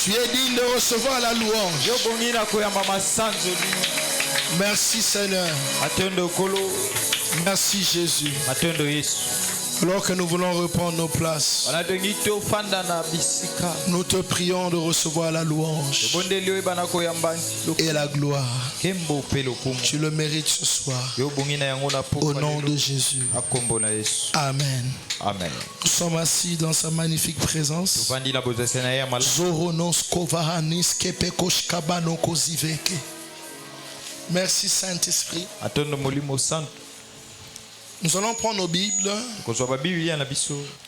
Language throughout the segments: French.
Tu es digne de recevoir la louange. Merci Seigneur. Merci Jésus. Alors que nous voulons reprendre nos places, nous te prions de recevoir la louange et la gloire. Tu le mérites ce soir. Au nom de Jésus. Amen. Amen. Nous sommes assis dans sa magnifique présence. Merci Saint-Esprit. Nous allons prendre nos Bibles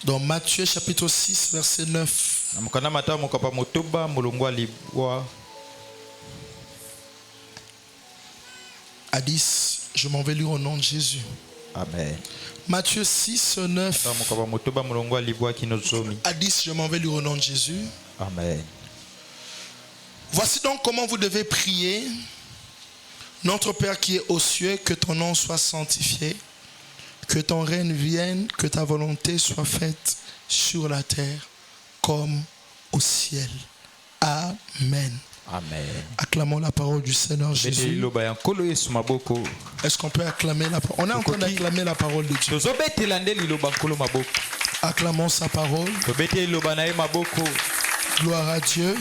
dans Matthieu chapitre 6 verset 9. À 10, je m'en vais lire au nom de Jésus. Amen. Matthieu 6, 9. À 10, je m'en vais lire au nom de Jésus. Amen. Voici donc comment vous devez prier. Notre Père qui est aux cieux, que ton nom soit sanctifié, que ton règne vienne, que ta volonté soit faite sur la terre comme au ciel. Amen. Amen. Acclamons la parole du Seigneur Jésus. Est-ce qu'on peut acclamer la parole? On est en train d'acclamer la parole de Dieu. Acclamons sa parole. Gloire à Dieu.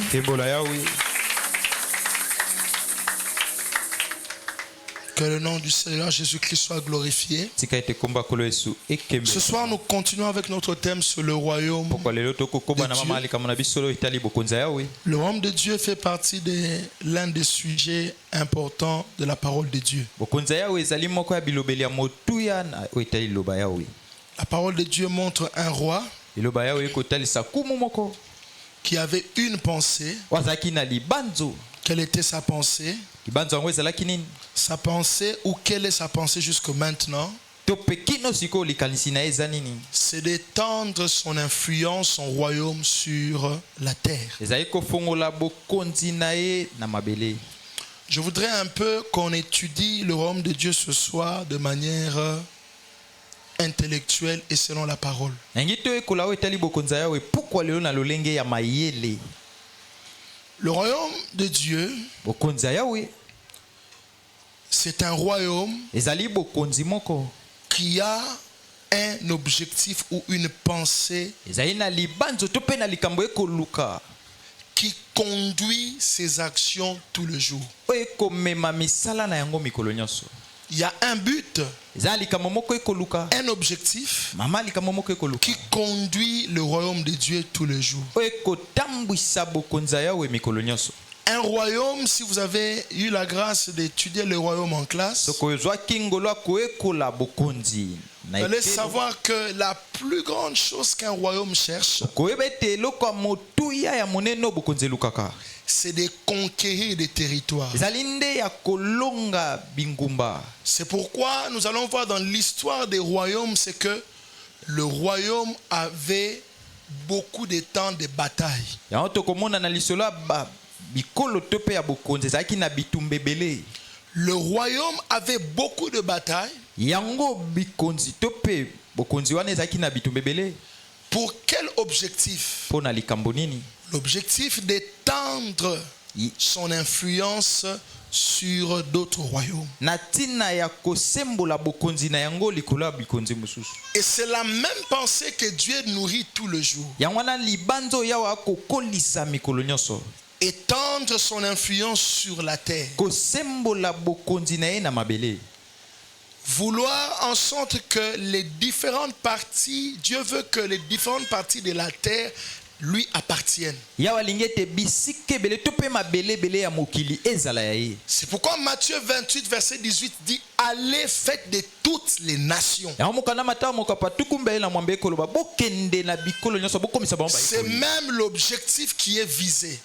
Que le nom du Seigneur Jésus-Christ soit glorifié. Ce soir, nous continuons avec notre thème sur le royaume de Dieu. Le royaume de Dieu fait partie de l'un des sujets importants de la parole de Dieu. La parole de Dieu montre un roi qui avait une pensée. Quelle était sa pensée? Sa pensée, ou quelle est sa pensée jusque maintenant? C'est d'étendre son influence, son royaume sur la terre. Je voudrais un peu qu'on étudie le royaume de Dieu ce soir de manière intellectuelle et selon la parole. Le royaume de Dieu, c'est un royaume qui a un objectif ou une pensée qui conduit ses actions tout le jour. Il y a un but, un objectif qui conduit le royaume de Dieu tous les jours. Un royaume, si vous avez eu la grâce d'étudier le royaume en classe, vous allez savoir que la plus grande chose qu'un royaume cherche, c'est de conquérir des territoires. C'est pourquoi nous allons voir dans l'histoire des royaumes, c'est que le royaume avait beaucoup de temps de bataille. Le royaume avait beaucoup de batailles. Pour quel objectif? L'objectif d'étendre son influence sur d'autres royaumes. Et c'est la même pensée que Dieu nourrit tout le jour. Étendre son influence sur la terre. Vouloir en sorte que les différentes parties, Dieu veut que les différentes parties de la terre lui appartiennent. C'est pourquoi Matthieu 28 verset 18 dit: allez, faites de toutes les nations. C'est même l'objectif qui est visé.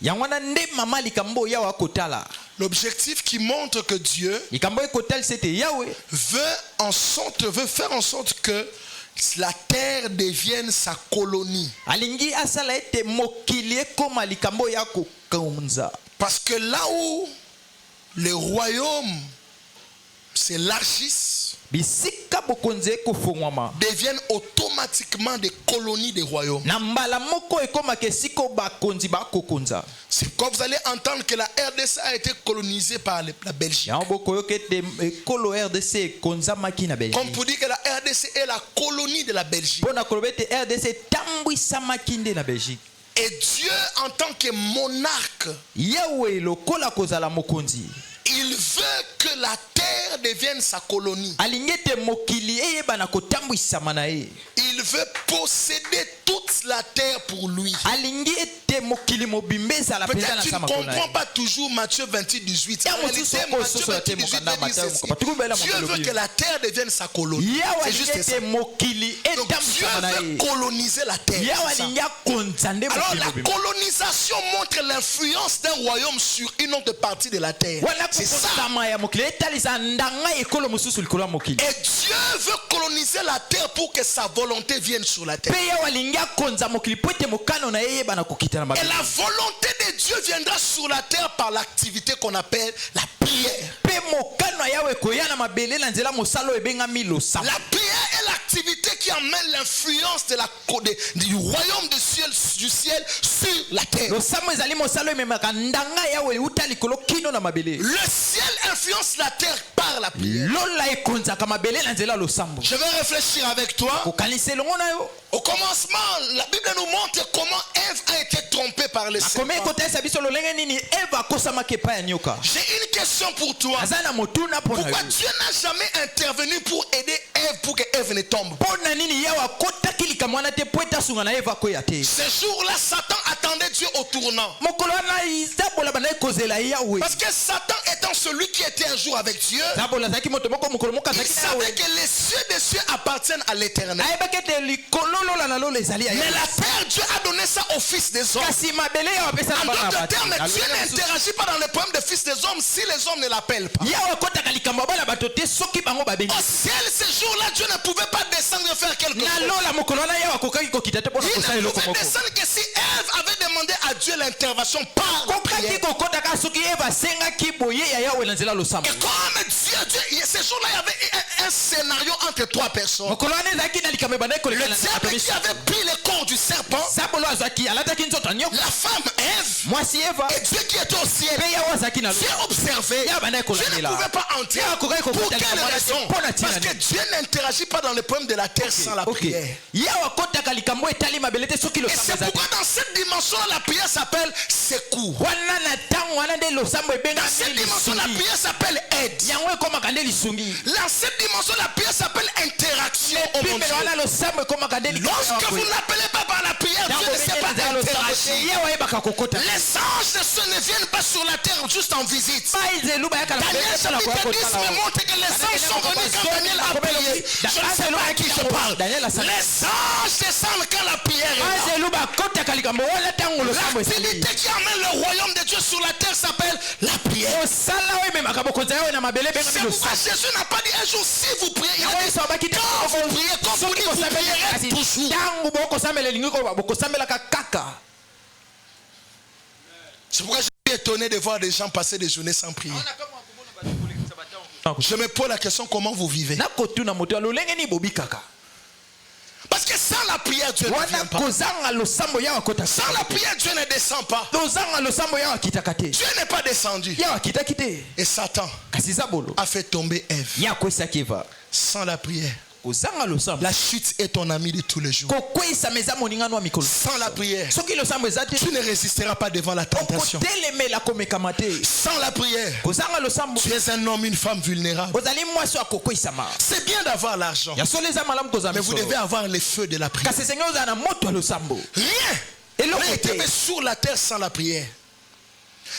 L'objectif qui montre que Dieu veut faire en sorte que la terre devienne sa colonie. Parce que là où le royaume s'élargissent, bisika bokonzi ekofungwama deviennent automatiquement des colonies des royaumes. na mbala moko ekomaka esika bakonzi bakokonza. C'est quand vous allez entendre que la RDC a été colonisée par la Belgique. yango bokoyoka ete ekolo RDC ekonzamaki na Belgique. Comme pour dire que la RDC est la colonie de la Belgique. mpona koloba ete RDC etambwisamaki nde na Belgique. Et Dieu, en tant que monarque, yawe lokola kozala mokonzi il veut que la terre devienne sa colonie. alingi ete mokili eyebana kotambwisama na ye. Il veut posséder toute la terre pour lui. alingi ete mokili mobimba ezala mpenza Peut-être na tu ne samako na comprends ye. pas toujours Matthieu 28, 18. En Ya réalité, mosusu Matthieu okososola 28, te 18 mokanda dit Matayo ceci. mokapa. Dieu veut que la terre devienne sa colonie. yawe C'est alingi juste ça. ete mokili Donc Dieu etambwisama na veut ye. coloniser la terre. yawe C'est ça. alingi akonza nde Alors mokili la mobimba. colonisation montre l'influence d'un royaume sur une autre partie de la terre. wana C'est ça. kokosama ya mokili etalisa ndanga ekolo mosusu likolo ya mokili. Et Dieu veut coloniser la terre pour que sa volonté vienne sur la terre. mpe yawe alingi akonza mokili po ete mokano na ye eyebana kokita na Et mabele. la volonté de Dieu viendra sur la terre par l'activité qu'on appelle la prière. mpe mokano ya yawe ekoya na mabele na nzela mosala oyo ebengami losama. La prière est l'activité qui amène l'influence du royaume du ciel sur la terre. losama ezali mosala oyo ememaka ndanga ya yawe euta likolo kino na mabele. Le ciel influence la terre par la prière. lola ekonzaka mabele na nzela losambo. Je vais réfléchir avec toi. kokanisa elongo na yo. Au commencement, la Bible nous montre comment Ève a été trompée par les akomi serpents. ekotalisa biso lolenge nini eva akosamaki epai ya nyoka. J'ai une question pour toi. aza na motuna mpo na yo. Pourquoi Dieu n'a jamais intervenu pour aider Ève pour que Ève ne tombe? mpo na nini yawe akotaki likambo wana te po etasunga na eva koya te. Ce jour-là, Satan attendait Dieu au tournant. mokolo wana zabola bana ekozela yawe. Parce que Satan étant celui qui était un jour avec Dieu, zabola azalaki moto moko mokolo moko il azalaki na savait yawe. que les cieux des cieux appartiennent à l'éternel. ayebaki ete likolo lola na lola ezali ya Mais yawe. la Père Dieu a donné ça aux fils des hommes. kasi mabele yawe apesa En na bana d'autres ya termes, bato. Dieu n'interagit pas dans les problèmes des fils des hommes si les hommes ne l'appellent pas. yawe akotaka likambo ya bana bato te soki bango babengi. Au ciel, ce jour-là, Dieu ne pouvait pas descendre et faire quelque na chose. lola mokolo wana yawe akokaki kokita te mpona Il kosala ne eloko pouvait moko. descendre que si Ève avait demandé à Dieu l'intervention par la kokaki prière. kokotaka soki eva asengaki boye ya yawe na nzela losambo. Et comme ce jour-là, il y avait un scénario entre trois personnes. mokolo wana ezalaki na likambo ebandaki Le koleka na diable bato qui miso. avait pris le corps du serpent, zabolo azwaki alataki nzoto ya nyoka. la femme Ève mwasi eva et Dieu qui était au ciel. mpe yawe azalaki na Dieu lola. observait. yawe bandaki Dieu ne kolandela. pouvait pas entrer. yawe akokaki Pour kokota quelle likambo wana te raison? mpo na Parce ntina que nini. Dieu n'interagit pas dans les problèmes de la terre sans la Ok. prière. yawe akotaka likambo etali mabele te soki Et losambo c'est ezali. pourquoi dans cette dimension-là, la prière s'appelle secours. wana na ntango wana nde losambo Dans ebengaki cette dimension, la lisungi. prière s'appelle aide. yango ekomaka nde lisungi. Dans cette dimension, la prière s'appelle interaction. Oh mon pimelo Dieu. wana losambo ekomaka nde Lorsque vous ne l'appelez pas par la prière, Dieu ne sait pas interagir. yawe ayebaka kokota. Les anges de ceux ne viennent pas sur la terre juste en visite. baizelu bayaka na Daniel mabele mpona chapitre 10 koya kotala me yo. montre que les anges sont venus quand Daniel a prié. Je ne sais pas à qui je parle. Les anges descendent quand la prière est là. baizelu bakotaka likambo wana ntango losambo esali. L'activité qui amène le royaume de Dieu sur la terre s'appelle la prière. osala oyo ememaka bokonzi yawe na mabele C'est ebengami pourquoi losambo. Jésus n'a pas dit un jour si vous priez. Il yango a dit yesu abaki te quand vous priez, quand vous dites vous prierez toujours. ntango bokosambela elingi koba bokosambelaka kaka. C'est pourquoi je suis étonné de voir des gens passer des journées sans prier. Je me pose la question, comment vous vivez? nakotuna moto ya lolenge ni bobikaka. Parce que sans la prière, Dieu ne wana vient pas. kozanga losambo yawe akotaka. Sans la prière, Dieu ne descend pas. tozanga losambo yawe akitaka te. Dieu n'est pas descendu. yawe akitaki te. Et Satan kasi zabolo a fait tomber Ève. ye akwesaki eva. Sans la prière, kozanga losambo la chute est ton ami de tous les jours. kokweyisama eza moningano ya mikolo. Sans la prière, soki losambo eza te tu ne résisteras pas devant la tentation. okotelemela komekama te. Sans la prière, kozanga losambo tu es un homme, une femme vulnérable. ozali mwasi oyo akokweyisama. C'est bien d'avoir l'argent, ya solo eza malamu kozala mais vous devez misolo. avoir les feux de la prière. kasi esengeli ozala na moto ya losambo. Rien eloko n'a été te. fait sur la terre sans la prière.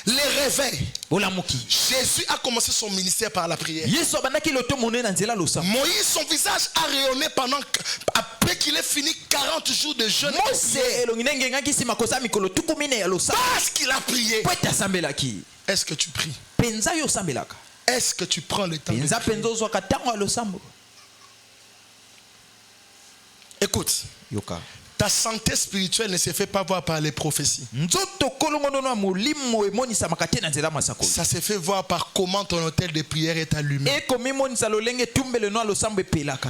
Les réveils. olamuki. Jésus a commencé son ministère par la prière. yesu abandaki loto monene na nzela losambo. Moïse, son visage a rayonné après qu'il ait fini 40 jours de jeûne. mose elongi nde engengaki nsima kozala mikolo tuku mine ya losambo. Parce qu'il a prié. po ete asambelaki. Est-ce que tu pries? penza yo osambelaka. Est-ce que tu prends le temps de penza prier? penza ozwaka ntango ya losambo. Écoute, yoka. Ta santé spirituelle ne se fait pas voir par les prophéties. Ça se fait voir par comment ton hôtel de prière est allumé.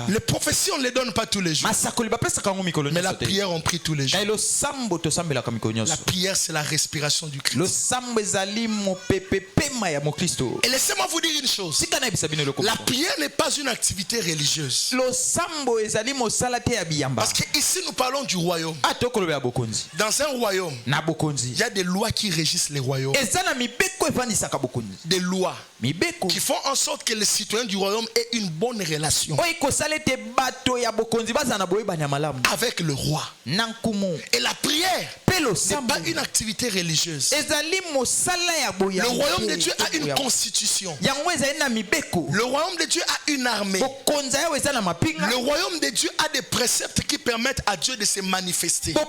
Les prophéties, on ne les donne pas tous les jours. Mais la prière, on prie tous les jours. La prière, c'est la respiration du Christ. Et laissez-moi vous dire une chose. La prière n'est pas une activité religieuse. Parce qu'ici, nous parlons du royaume. Dans un royaume, il y a des lois qui régissent les royaumes. Des lois qui font en sorte que les citoyens du royaume aient une bonne relation avec le roi. Et la prière n'est pas une activité religieuse. Le royaume de Dieu a une constitution. Le royaume de Dieu a une armée. Le royaume de Dieu a des préceptes qui permettent à Dieu de se manifester. À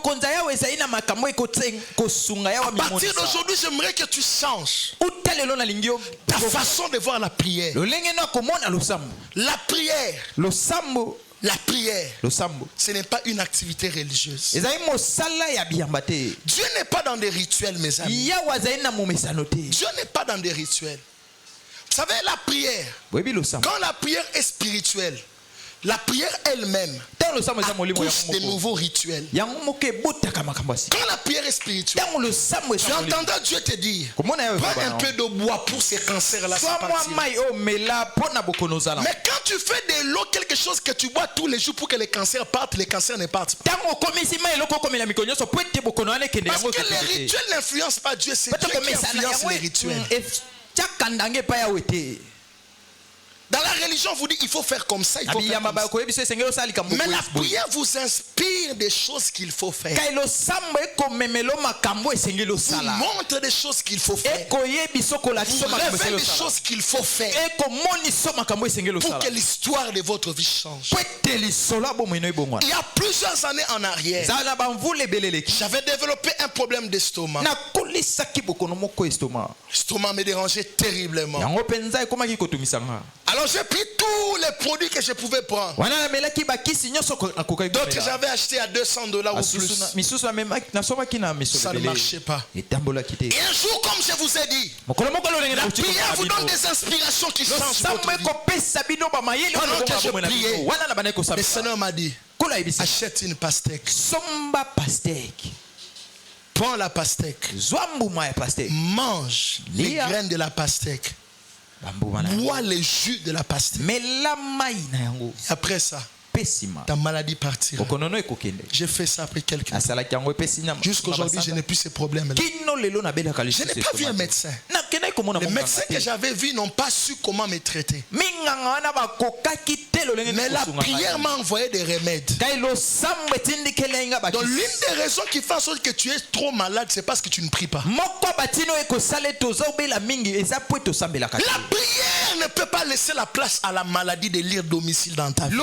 partir d'aujourd'hui, j'aimerais que tu changes ta façon de voir la prière. La prière, ce n'est pas une activité religieuse. Dieu n'est pas dans des rituels, mes amis. Dieu n'est pas dans des rituels. Vous savez, la prière, quand la prière est spirituelle, la prière elle-même accouche des nouveaux rituels. Quand la prière est spirituelle, tu entendras Dieu te dire, prends un peu de bois pour ces cancers-là. Mais quand tu fais de l'eau quelque chose que tu bois tous les jours pour que les cancers partent, les cancers ne partent pas. Parce que les rituels n'influencent pas Dieu, c'est Dieu qui influence les rituels. Dans la religion, on vous dit il faut faire comme ça, il faut faire comme ça. Mais la prière vous inspire des choses qu'il faut faire. Vous montre des choses qu'il faut faire. Vous révèle des choses qu'il faut faire pour que l'histoire de votre vie change. Il y a plusieurs années en arrière, j'avais développé un problème d'estomac. L'estomac me dérangeait terriblement. Alors j'ai pris tous les produits que je pouvais prendre. D'autres j'avais acheté à $200 ou plus. Ça ne marchait pas. Et un jour, comme je vous ai dit, la prière vous donne des inspirations qui changent votre vie. Pendant que je priais, le Seigneur m'a dit, achète une pastèque. Prends la pastèque. Mange les graines de la pastèque. Bois le jus de la pastèque. Et après ça, ta maladie partira. J'ai fait ça après quelques temps. Jusqu'aujourd'hui, je n'ai plus ces problèmes-là. Je n'ai pas vu un médecin. Les médecins que j'avais vus n'ont pas su comment me traiter. Mais la prière m'a envoyé des remèdes. Donc l'une des raisons qui fait en sorte que tu es trop malade, c'est parce que tu ne pries pas. La prière ne peut pas laisser la place à la maladie de lire domicile dans ta vie. Je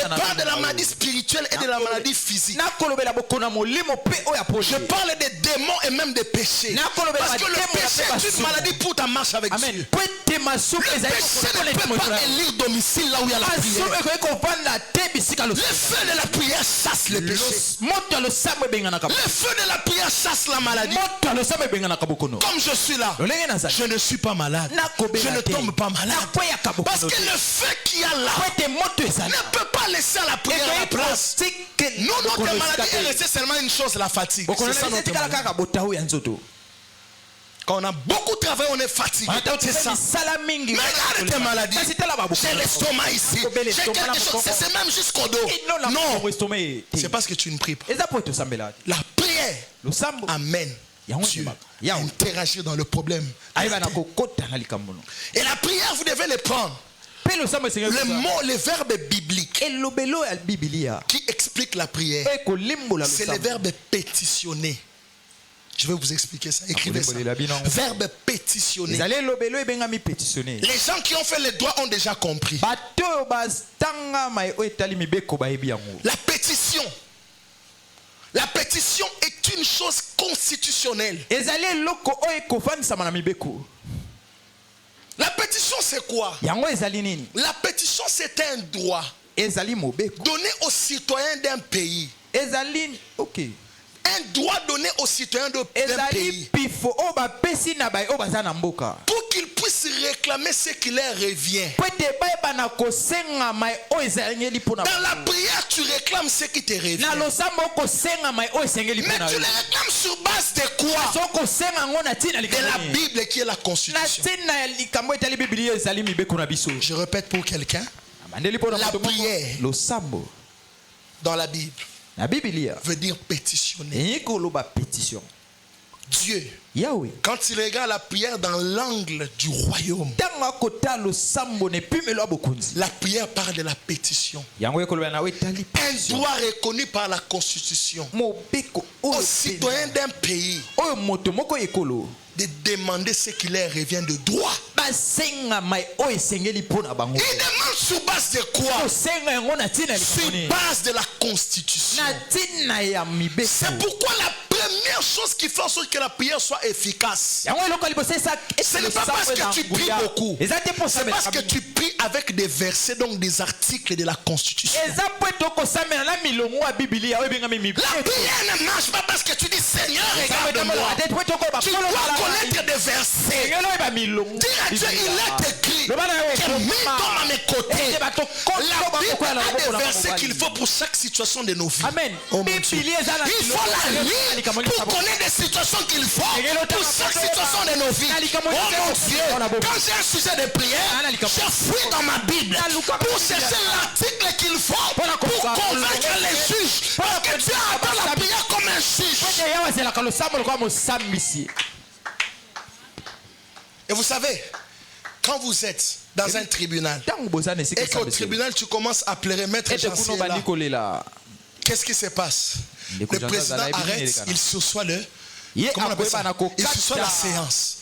parle de la maladie spirituelle et de la maladie physique. Je parle des démons et même des péchés. Parce que le péché est une maladie pour ta marche avec Dieu. Le péché ne peut pas élire domicile là où il y a la prière. Le feu de la prière chasse le péché. Le feu de la prière chasse la maladie. Comme je suis là, je ne suis pas malade. Je ne tombe pas malade. Parce que le feu qu'il y a là ne peut pas laisser à la prière la place. Nous, notre maladie est restée seulement une chose, la fatigue. C'est ça notre maladie. Quand on a beaucoup travaillé, on est fatigué. C'est ça. Mais regarde tes maladies. J'ai l'estomac ici. J'ai quelque chose. C'est même jusqu'au dos. Non. C'est parce que tu ne pries pas. La prière amène Dieu à interagir dans le problème. Et la prière, vous devez le prendre. Le mot, le verbe biblique qui explique la prière, c'est le verbe pétitionner. Je vais vous expliquer ça. Écrivez ça. Verbe pétitionner. Les gens qui ont fait les droits ont déjà compris. La pétition est une chose constitutionnelle. La pétition, c'est quoi? La pétition, c'est un droit ezali mobeko Donner aux citoyens d'un pays. ezali ok Un droit donné aux citoyens d'un ezali pays. pifo oyo bapesi na baye oyo baza na mboka Pour qu'ils puissent réclamer ce qui leur revient. po ete bayeba na kosengama oyo ezalengeli mpona Dans la prière, tu réclames ce qui te revient. na losambo okosengama oyo esengeli Mais mpona tu le réclames sur base de quoi? so okosenga yango na ntina De likambo la nini? Bible qui est la na Constitution. ntina ya likambo etali biblia ezali mibeko na biso Je répète pour quelqu'un. abandeli mpona La moto moko prière. losambo Dans la Bible, na biblia veut dire pétitionner. eyi koloba pétition Dieu, yawe quand il regarde la prière dans l'angle du royaume, ntango akota losambo na epimelo ya bokonzi la prière parle de la pétition. yango ekoloba nawe etali Un pétition droit reconnu par la Constitution mobeko aux oyo citoyens d'un pays oyo moto moko ekolo de demander ce qui leur revient de droit. basengama oyo esengeli mpona bango Il demande sur base de quoi? kosenga yango na ntina ya Sur likambo nini? base de la Constitution. na ntina ya mibeko C'est pourquoi la première chose qui fait en sorte que la prière soit efficace, yango eloko ya liboso ce n'est pas parce que tu pries beaucoup, eza te mpo c'est parce que osambela tu pries avec des versets, donc des articles de la Constitution. eza mpo ete okosambela na milongo ya bibilia oyo ebengami La mibeko prière ne marche pas parce que tu dis Seigneur, regarde-moi. Tu dois connaître des versets. engelo oyeba milongo Dire à Dieu, il est écrit loba na yo que mis tombe à mes côtés. ete bato La Bible a des versets qu'il faut pour chaque situation de nos vies. amen Oh mon Dieu. bibilia eza na Il faut la lire pour connaître des situations qu'il faut pour chaque situation de nos vies. Oh mon Dieu, quand j'ai un sujet de prière, je fouille dans ma Bible pour chercher l'article qu'il faut pour convaincre les juges. Parce que Dieu attend la prière comme un juge. ete yawe azelaka losambo lokola mosambisi Et vous savez, quand vous êtes dans un tribunal ntango boza na esika et qu'au tribunal tu commences à pleurer, maître ete Jansi kuno est là, bandi kolela qu'est-ce qui se passe? Le Ndeko Jansi président azala ebi nini arrête, elekana. il sursoit le... ye Comment on appelle ça? akoyeba na Il sursoit la kokata séance.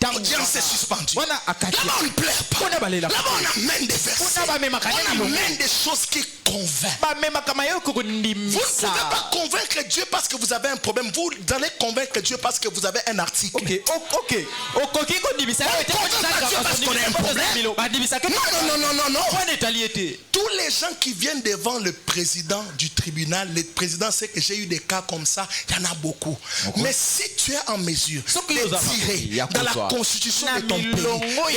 ntango L'audience est suspendue. wana akati Là-bas, on ne pleure pas. Mpona balela Là-bas, on amène des versets. Mpona bamemaka On nini amène des choses qui convainquent. bamemaka mayoko Vous ne pouvez kondimisa pas convaincre Dieu parce que vous avez un problème. Vous allez convaincre Dieu parce que vous avez un article. ok okoki kondimisa yo ete bandimisa Non. wana etali ete Tous les gens qui viennent devant le président du tribunal, le président sait que j'ai eu des cas comme ça, il y en a beaucoup. Mais si tu es en mesure de tirer dans la constitution de ton pays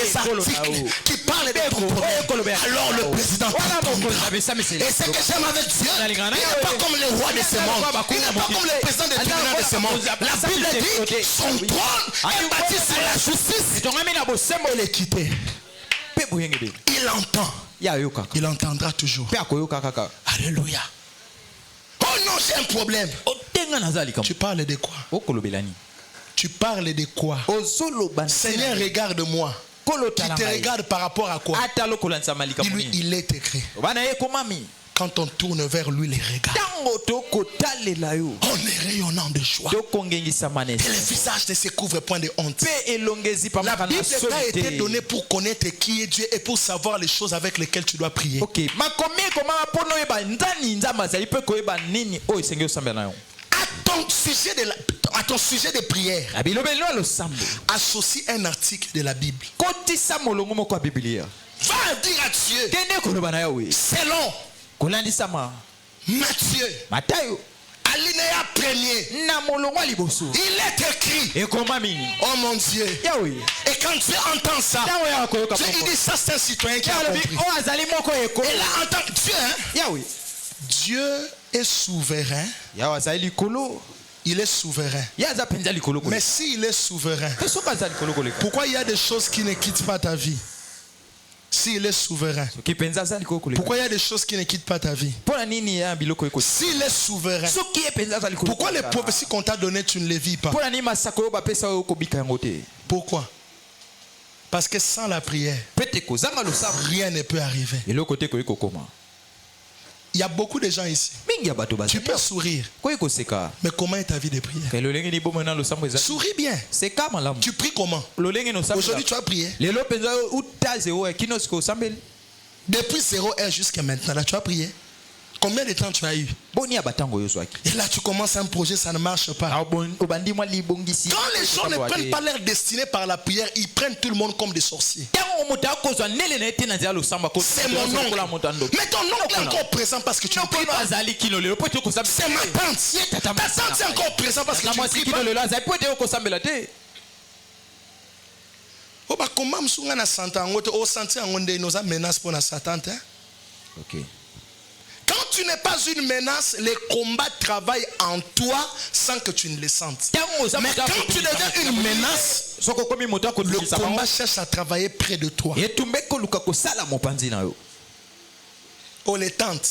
des articles qui parlent de ton problème, alors le président t'entendra. Et ce que j'aime avec Dieu, il n'est pas comme le roi de ce monde, il n'est pas comme le président du tribunal de ce monde. La Bible dit son trône est bâti sur la justice et l'équité. Il entend. Il entendra toujours. Alléluia. Oh non, j'ai un problème. Tu parles de quoi? Tu parles de quoi? Seigneur, regarde-moi. Tu te regardes par rapport à quoi? Dis-lui, il est écrit. Quand on tourne vers lui les regards, on est rayonnant de joie. Et le visage ne se couvre point de honte. La Bible t'a été donnée pour connaître qui est Dieu et pour savoir les choses avec lesquelles tu dois prier. À ton sujet de prière, associe un article de la Bible. Va dire à Dieu, selon Matthieu, alinéa premier, il est écrit, oh mon Dieu. Et quand Dieu entend ça, il dit ça c'est un citoyen qui a compris. Et là entend Dieu, hein? Dieu est souverain. Il est souverain. Mais s'il est souverain, pourquoi il y a des choses qui ne quittent pas ta vie? S'il est souverain, pourquoi il y a des choses qui ne quittent pas ta vie? S'il est souverain, pourquoi les prophéties qu'on t'a données tu ne les vis pas? Pourquoi? Parce que sans la prière, rien ne peut arriver. Il y a beaucoup de gens ici. Tu peux sourire. Mais comment est ta vie de prière? Souris bien. Tu pries comment? Aujourd'hui tu as prié. Depuis 0 heure jusqu'à maintenant, là, tu as prié. Combien de temps tu as eu? boni abatango yo zwaki Et là, tu commences un projet, ça ne marche pas. obandi mwa libongisi Quand les gens ne prennent pas leur destinée par la prière, ils prennent tout le monde comme des sorciers. tango moto akozwa nele na ete na nzela losamba ko C'est mon oncle. Mais ton oncle est encore présent parce que tu ne pries pas. azali kilo lelo po te kosambela C'est ma tante. Ta tante est encore présent parce que tu ne pries kilo pas. lelo azali po te kosambela te Oh, bah, comment m'sunga na santa ngote o senti ngonde nos a menace pour na Satan. OK Quand tu n'es pas une menace, les combats travaillent en toi sans que tu ne les sentes. Mais quand tu deviens une menace, le combat cherche à travailler près de toi. Oh, les tantes.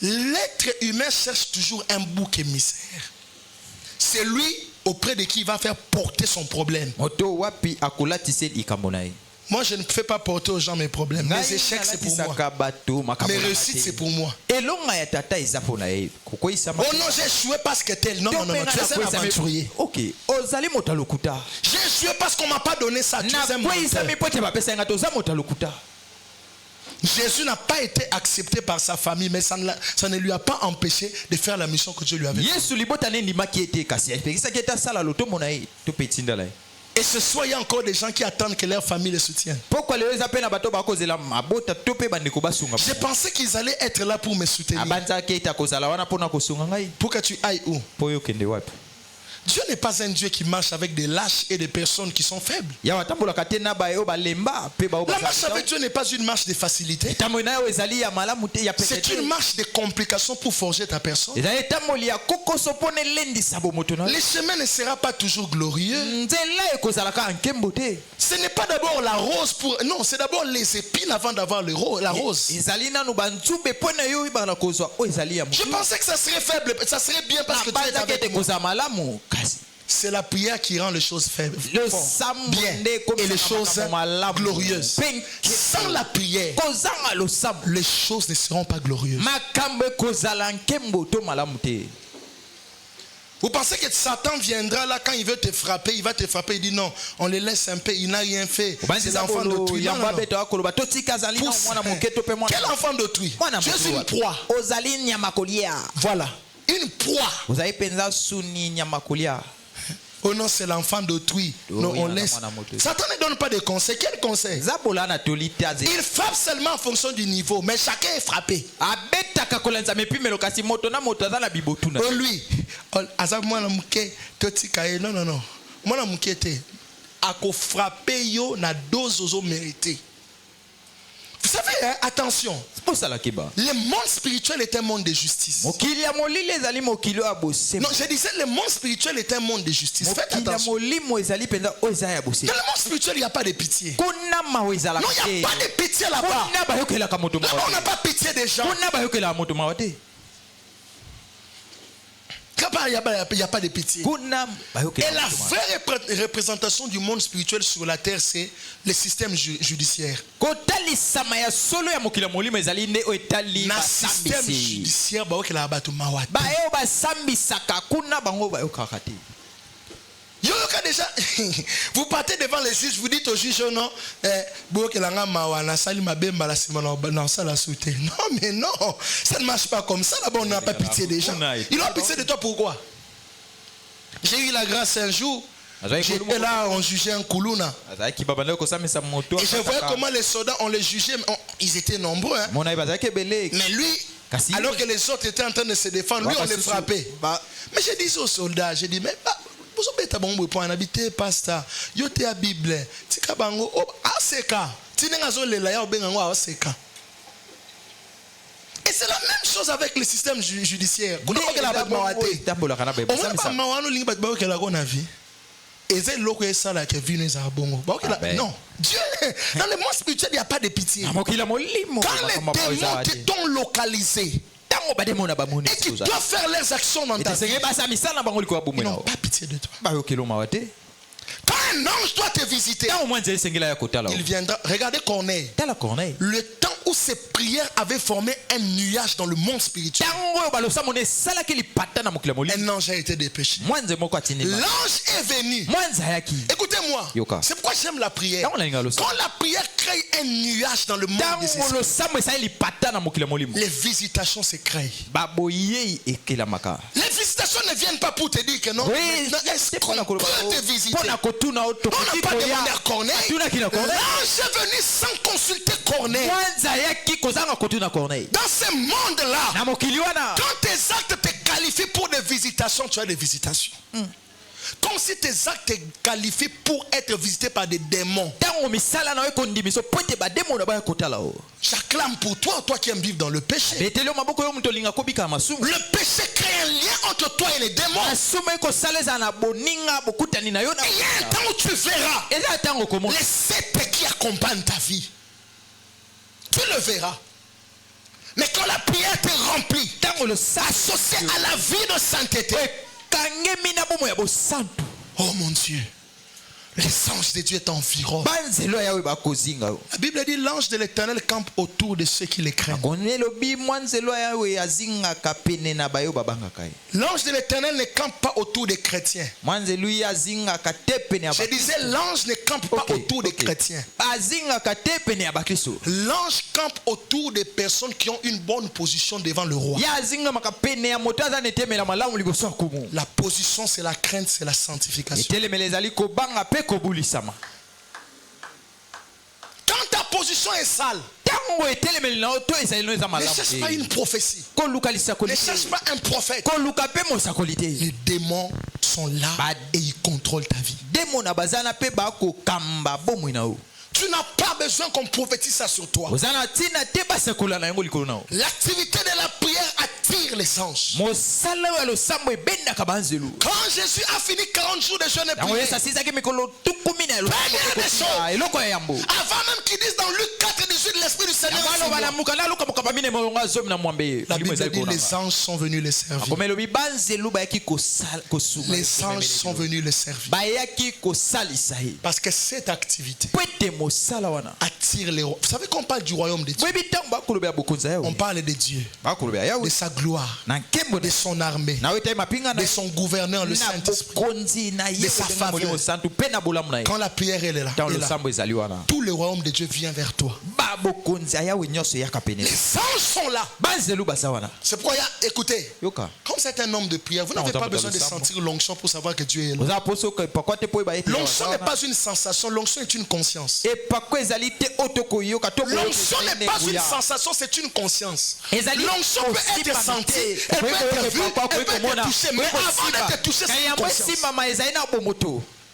L'être humain cherche toujours un bouc émissaire. C'est lui auprès de qui il va faire porter son problème. Moi, je ne fais pas porter aux gens mes problèmes. Mes échecs, c'est pour moi. Mes réussites, c'est pour moi. Oh non, j'ai échoué parce que tel. Non, non, non, tu es un aventurier. Ok. J'ai échoué parce qu'on ne m'a pas donné ça. Tu es un menteur. Jésus n'a pas été accepté par sa famille, mais ça ne lui a pas empêché de faire la mission que Dieu lui avait fait. Et ce soir, il y a encore des gens qui attendent que leur famille les soutienne. J'ai pensé qu'ils allaient être là pour me soutenir. Pour que tu ailles où? Dieu n'est pas un Dieu qui marche avec des lâches et des personnes qui sont faibles. La marche avec Dieu n'est pas une marche de facilité. C'est une marche de complications pour forger ta personne. Les chemins ne seront pas toujours glorieux. Ce n'est pas d'abord la rose pour... Non, c'est d'abord les épines avant d'avoir la rose. Je pensais que ça serait faible, ça serait bien parce que Dieu est avec moi. C'est la prière qui rend les choses faibles, bien, et les choses glorieuses. Sans la prière, les choses ne seront pas glorieuses. Vous pensez que Satan viendra là quand il veut te frapper, il va te frapper, il dit non, on le laisse un peu, il n'a rien fait. C'est l'enfant d'autrui. Non, non, non. Quel enfant d'autrui? Tu es une proie. Voilà, une proie. Oh non, c'est l'enfant d'autrui. Non, on laisse. Satan ne donne pas de conseils. Quel conseil? Il frappe seulement en fonction du niveau, mais chacun est frappé. Oh lui, non, non, non. Moi, je suis frappé, yo na dose ozo mérité. Vous savez, hein, attention, le monde spirituel est un monde de justice. Non, je disais, le monde spirituel est un monde de justice. Faites attention. Dans le monde spirituel, il n'y a pas de pitié. Non, il n'y a pas de pitié là-bas. Là-bas, on n'a pas pitié des gens. Il n'y a pas de pitié. Et la vraie représentation du monde spirituel sur la terre, c'est le système judiciaire. Dans le système judiciaire, déjà, vous partez devant les juges, vous dites au juge, non, non mais non, ça ne marche pas comme ça. Là-bas, on n'a pas pitié des gens. Ils ont pitié de toi, pourquoi? J'ai eu la grâce un jour. J'étais là, on jugeait un Koulouna. Et je voyais comment les soldats, on les jugeait, ils étaient nombreux. Hein. Mais lui, alors que les autres étaient en train de se défendre, lui, on les frappait. Mais je disais aux soldats, j'ai dit, mais vous avez pour en habiter, pasteur. Yo te a Bible. Tika bango, aseka. Tinengazo le la ya obengango aseka. Et c'est la même chose avec le système judiciaire. Kuna ba la ba mawate. On va pas mawano lingi ba ke la kona vie. Et c'est loko esa la ke vinu za bongo. Non. Dieu, dans le monde spirituel, il n'y a pas de pitié. Quand les démons t'ont localisé, et qui doivent faire leurs actions dans ta vie, ils n'ont pas pitié de toi. Quand un ange doit te visiter, il viendra. Regardez Corneille. Le temps où ces prières avaient formé un nuage dans le monde spirituel, un ange a été dépêché. L'ange est venu. Écoutez-moi, c'est pourquoi j'aime la prière. Quand la prière crée un nuage dans le monde des esprits, les visitations se créent. Les visitations ne viennent pas pour te dire que non. Est-ce qu'on peut te visiter? On n'a pas demandé à Corneille. L'ange est venu sans consulter Corneille. Dans ce monde-là, quand tes actes te qualifient pour des visitations, tu as des visitations. Comme si tes actes te qualifient pour être visités par des démons. J'acclame pour toi, toi qui aimes vivre dans le péché. Le péché crée un lien entre toi et les démons. Et il y a un temps où tu verras les sectes qui accompagnent ta vie. Tu le verras. Mais quand la prière te remplit, associée à la vie de sainteté, oh mon Dieu, les anges de Dieu t'environnent. La Bible dit l'ange de l'Éternel campe autour de ceux qui les craignent. L'ange de l'Éternel ne campe pas autour des chrétiens. Je disais l'ange ne campe pas autour des chrétiens. L'ange campe autour des personnes qui ont une bonne position devant le roi. La position, c'est la crainte, c'est la sanctification. Quand ta position est sale, ne cherche pas une prophétie. Ne cherche pas un prophète. Les démons sont là et ils contrôlent ta vie. Tu n'as pas besoin qu'on prophétise ça sur toi. L'activité de la prière attire les anges. Quand Jésus a fini 40 jours de jeûne et prière, avant même qu'il dise dans Luc 4:18, l'Esprit du Seigneur est sur moi. La Bible dit les anges sont venus les servir. Les anges sont venus les servir. Parce que cette activité attire les rois. Vous savez qu'on parle du royaume de Dieu. On parle de Dieu, de sa gloire, de son armée, de son gouverneur, le Saint-Esprit, de sa faveur. Quand la prière est là, tout le royaume de Dieu vient vers toi. Les anges sont là. C'est pourquoi, écoutez, comme c'est un homme de prière, vous n'avez pas besoin de sentir l'onction pour savoir que Dieu est là. L'onction n'est pas une sensation, l'onction est une conscience. L'onction n'est pas une sensation, c'est une conscience. L'onction peut être sentie, elle peut être vue, elle peut être touchée, mais avant d'être touchée, c'est une conscience.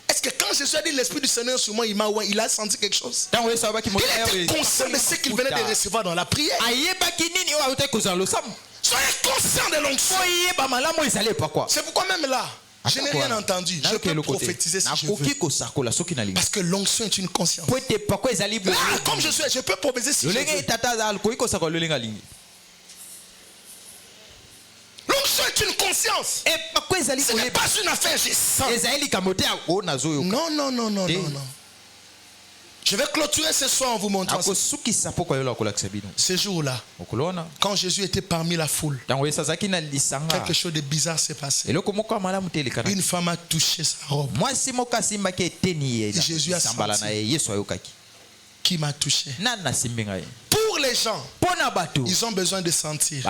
Est-ce que quand Jésus a dit l'Esprit du Seigneur sur moi, il a senti quelque chose? Il était conscient de ce qu'il venait de recevoir dans la prière. Soyez conscient de l'onction. C'est pourquoi même là, je n'ai rien entendu. Je peux prophétiser si je veux. Parce que l'onction est une conscience. Là, comme je suis, je peux prophétiser si je veux. L'onction est une conscience. Ce n'est pas une affaire, je sens. Non, non, non, non, non, non. Je vais clôturer ce soir en vous montrant ce jour-là. Quand Jésus était parmi la foule, quelque chose de bizarre s'est passé. Une femme a touché sa robe. Et Jésus a senti. Qui m'a touché? Pour les gens, ils ont besoin de sentir.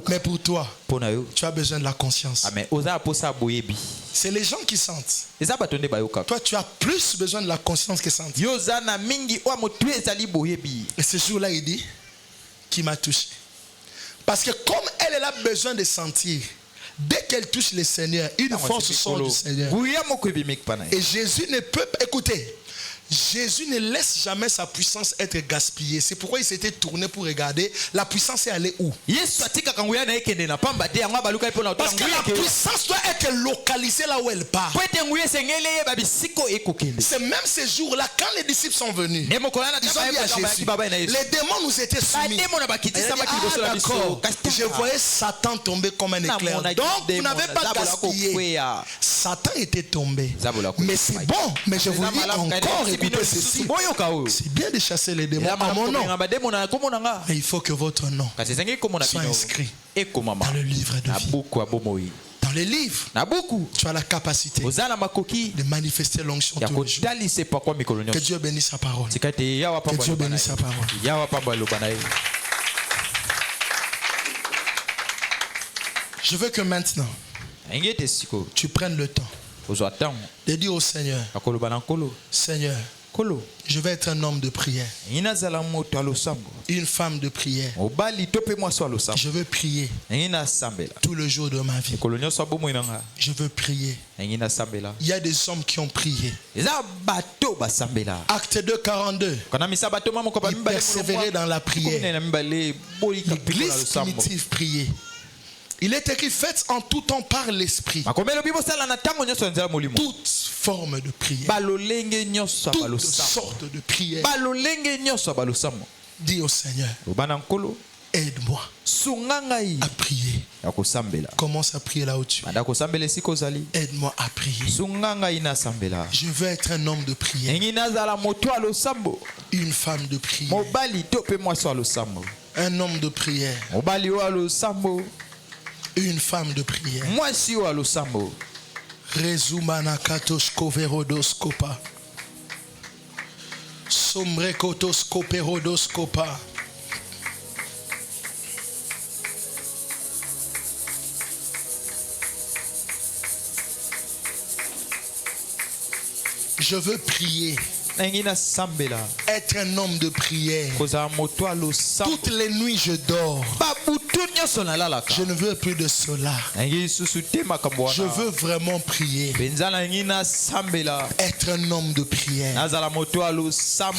Mais pour toi, tu as besoin de la conscience. C'est les gens qui sentent. Toi, tu as plus besoin de la conscience que sentir. Et ce jour-là, il dit, qui m'a touché. Parce que comme elle a besoin de sentir, dès qu'elle touche le Seigneur, une force sort du Seigneur. Et Jésus ne peut pas... Écoutez, Jésus ne laisse jamais sa puissance être gaspillée. C'est pourquoi il s'était tourné pour regarder la puissance est allée où. Parce que la puissance doit être localisée là où elle part. C'est même ces jours-là, quand les disciples sont venus, ils ont dit à Jésus, les démons nous étaient soumis. Je voyais Satan tomber comme un éclair. Donc vous n'avez pas gaspillé. Satan était tombé. Mais c'est bon, mais je vous dis encore et écoutez ceci. C'est bien de chasser les démons à mon nom. Mais il faut que votre nom soit inscrit dans le livre de vie. Dans les livres, tu as la capacité de manifester l'onction tous les jours. Que Dieu bénisse sa parole. Que Dieu bénisse sa parole. Je veux que maintenant, tu prennes le temps de dire au Seigneur, Seigneur, je vais être un homme de prière, une femme de prière. Je veux prier tout le jour de ma vie. Je veux prier. Il y a des hommes qui ont prié. Acte 2, 42. Ils persévéraient dans la prière. L'église primitive priait. Il est écrit, faites en tout temps par l'esprit toute forme de prière, toutes sortes de prières. Dis au Seigneur, aide-moi à prier. Commence à prier là au-dessus. Aide-moi à prier. Je veux être un homme de prière, une femme de prière, un homme de prière, une femme de prière. Rezumana katosko verodoskopa. Sombre kotoskope rodoskopa. Je veux prier. Être un homme de prière. Toutes les nuits je dors. Je ne veux plus de cela. Je veux vraiment prier. Être un homme de prière.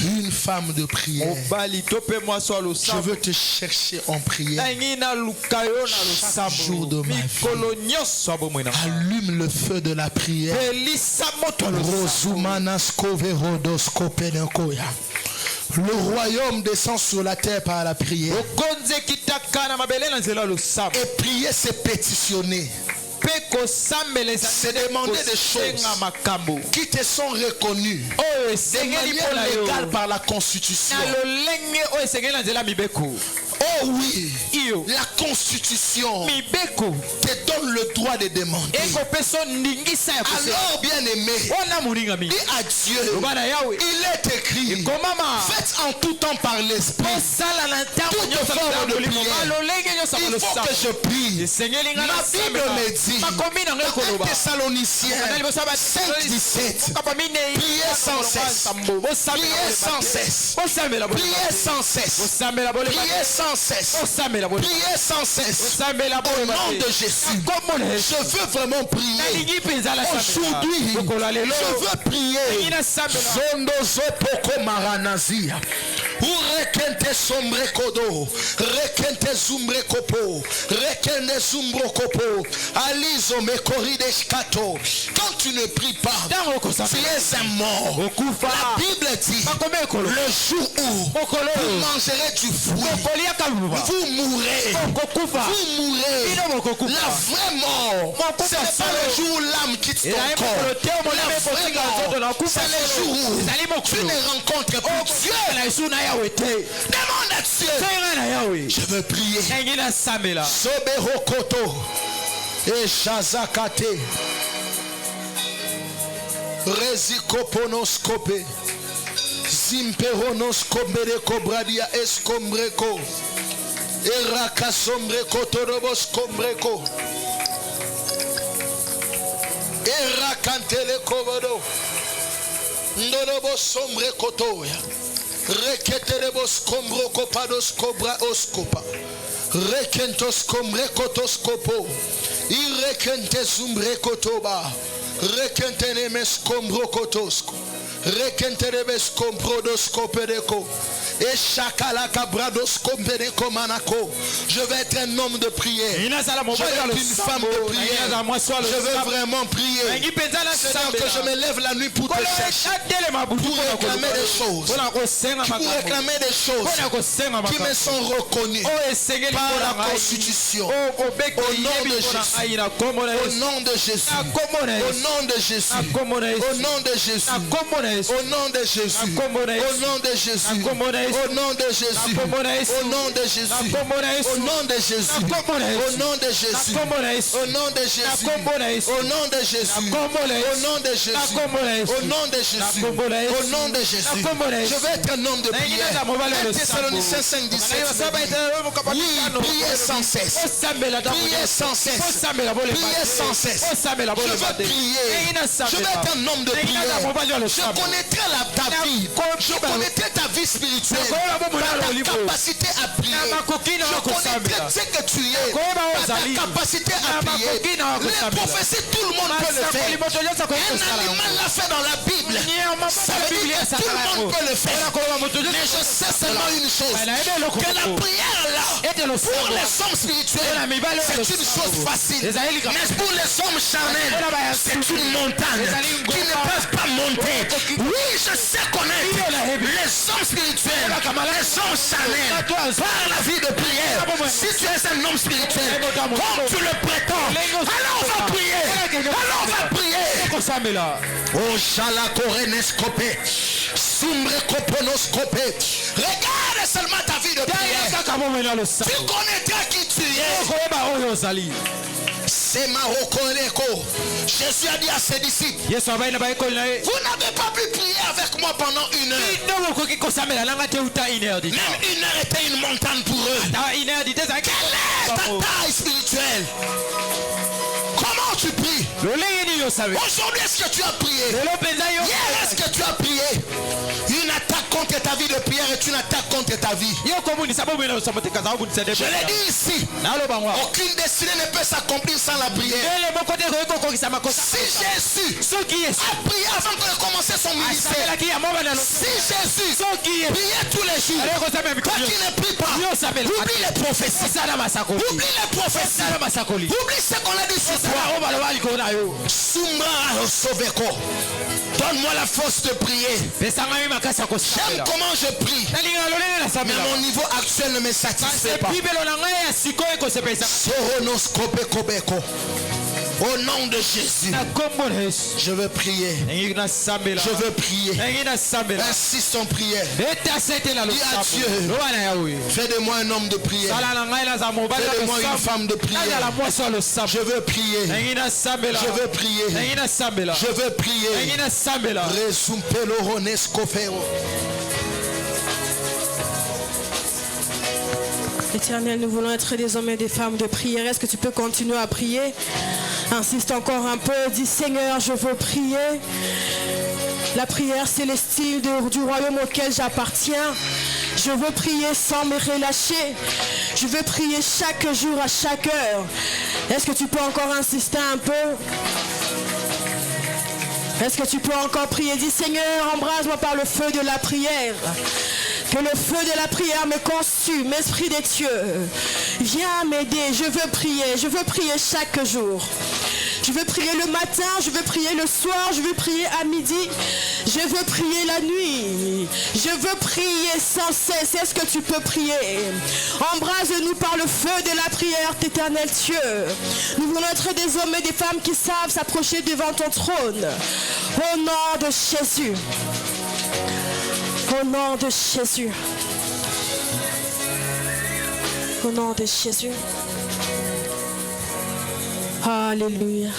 Une femme de prière. Je veux te chercher en prière. Chaque jour de ma vie. Allume le feu de la prière. Le royaume descend sur la terre par la prière. Et prier, c'est pétitionner. C'est demander des choses qui te sont reconnues de manière légale par la Constitution. Oh oui, la Constitution te donne le droit de demander. Alors, bien aimé, dis à Dieu, il est écrit, faites en tout temps par l'esprit toute forme de prière. Il faut que je prie. Ma Bible me dit, dans 1 Thessaloniciens 5:17, priez sans cesse, priez sans cesse, priez sans cesse, priez sans cesse, priez sans cesse, au nom de Jésus. Je veux vraiment prier aujourd'hui. Je veux prier. Zondo zopoko maranazia. Urekente sombre kodo, rekente zumbre kopo, rekente zumbro kopo, alizo me corride skato. Quand tu ne pries pas, tu es un mort. La Bible dit, le jour où vous mangerez du fruit, vous mourrez. Vous mourrez. La vraie mort, ce n'est pas le jour où l'âme quitte ton corps. La vraie mort, c'est le jour où tu ne rencontres plus Dieu. Demande à Dieu. Je veux prier. Soberokoto et Shazakate Rezikoponoskope Zimperonoskobereko Bradia Eskombreko Eraka Sombreko Toroboskombreko Erakantele Kobodo Ndorobo Sombreko Toya Reketerebos Kombroko Pados Kobra Oskopa Rekentos Komrekotoskopo Irekente Zumbrekotoba Rekentenemes Kombrokotosko Rekenterebes Komprodoskopedeko et Shakalaka Bradoskompedeko Manako. Je vais être un homme de prière. Je vais être une femme de prière. Je veux vraiment prier. Seigneur, que je me lève la nuit pour te chercher, pour réclamer des choses, pour réclamer des choses qui me sont reconnues par la Constitution. Au nom de Jésus. Au nom de Jésus. Au nom de Jésus. Au nom de Jésus. Au nom de Jésus. Au nom de Jésus. Au nom de Jésus. Au nom de Jésus. Au nom de Jésus. Au nom de Jésus. Au nom de Jésus. Au nom de Jésus. Au nom de Jésus. Au nom de Jésus. Au nom de Jésus. Je vais être un homme de prière. 1 Thessaloniciens 5, 17. Oui, priez sans cesse. Priez sans cesse. Priez sans cesse. Je veux prier. Je vais être un homme de prière. Je connaîtrai ta vie. Je connaîtrai ta vie spirituelle. Ta capacité à prier. Je connaîtrai ce que tu es. Ta capacité à prier. Les prophéties, tout le monde peut le faire. Un animal l'a fait dans la Bible. Ça veut dire que tout le monde peut le faire. Mais je sais seulement une chose. Que la prière là, pour les hommes spirituels, c'est une chose facile. Mais pour les hommes charnels, c'est une montagne qui ne peuvent pas monter. Oui, je sais connaître les hommes spirituels, les hommes charnels, par la vie de prière. Si tu es un homme spirituel, comme tu le prétends, alors on va prier. Alors on va prier. Oh, Chalakorenescopé, Sumbrekoponoscopé. Regarde seulement ta vie de prière. Tu connaîtras qui tu es. C'est Marokoleko. Jésus a dit à ses disciples, vous n'avez pas pu prier avec moi pendant 1 heure. Même 1 heure était une montagne pour eux. Quelle est ta taille spirituelle? Comment tu pries? Aujourd'hui, est-ce que tu as prié? Hier, est-ce que tu as prié? Une attaque contre ta vie de prière est une attaque contre ta vie. Je l'ai dit ici. Aucune destinée ne peut s'accomplir sans la prière. Si Jésus a prié avant de commencer son ministère, si Jésus priait tous les jours, toi qui ne pries pas, oublie les prophéties. Oublie les prophéties. Oublie ce qu'on a dit sur toi. Donne-moi la force de prier. J'aime comment je prie, mais mon niveau actuel ne me satisfait pas. Au nom de Jésus, je veux prier. Je veux prier. Insiste en prière. Dis à Dieu, fais de moi un homme de prière. Fais de moi une femme de prière. Je veux prier. Je veux prier. Je veux prier. Resumpelo ronescofero. Éternel, nous voulons être des hommes et des femmes de prière. Est-ce que tu peux continuer à prier? Insiste encore un peu. Dis Seigneur, je veux prier. La prière, c'est le style du royaume auquel j'appartiens. Je veux prier sans me relâcher. Je veux prier chaque jour, à chaque heure. Est-ce que tu peux encore insister un peu? Est-ce que tu peux encore prier? Dis Seigneur, embrase-moi par le feu de la prière. Que le feu de la prière me consume, Esprit de Dieu. Viens m'aider, je veux prier chaque jour. Je veux prier le matin, je veux prier le soir, je veux prier à midi. Je veux prier la nuit. Je veux prier sans cesse. Est-ce que tu peux prier? Embrase-nous par le feu de la prière, éternel Dieu. Nous voulons être des hommes et des femmes qui savent s'approcher devant ton trône. Au nom de Jésus. Au nom de Jésus. Au nom de Jésus. Alléluia.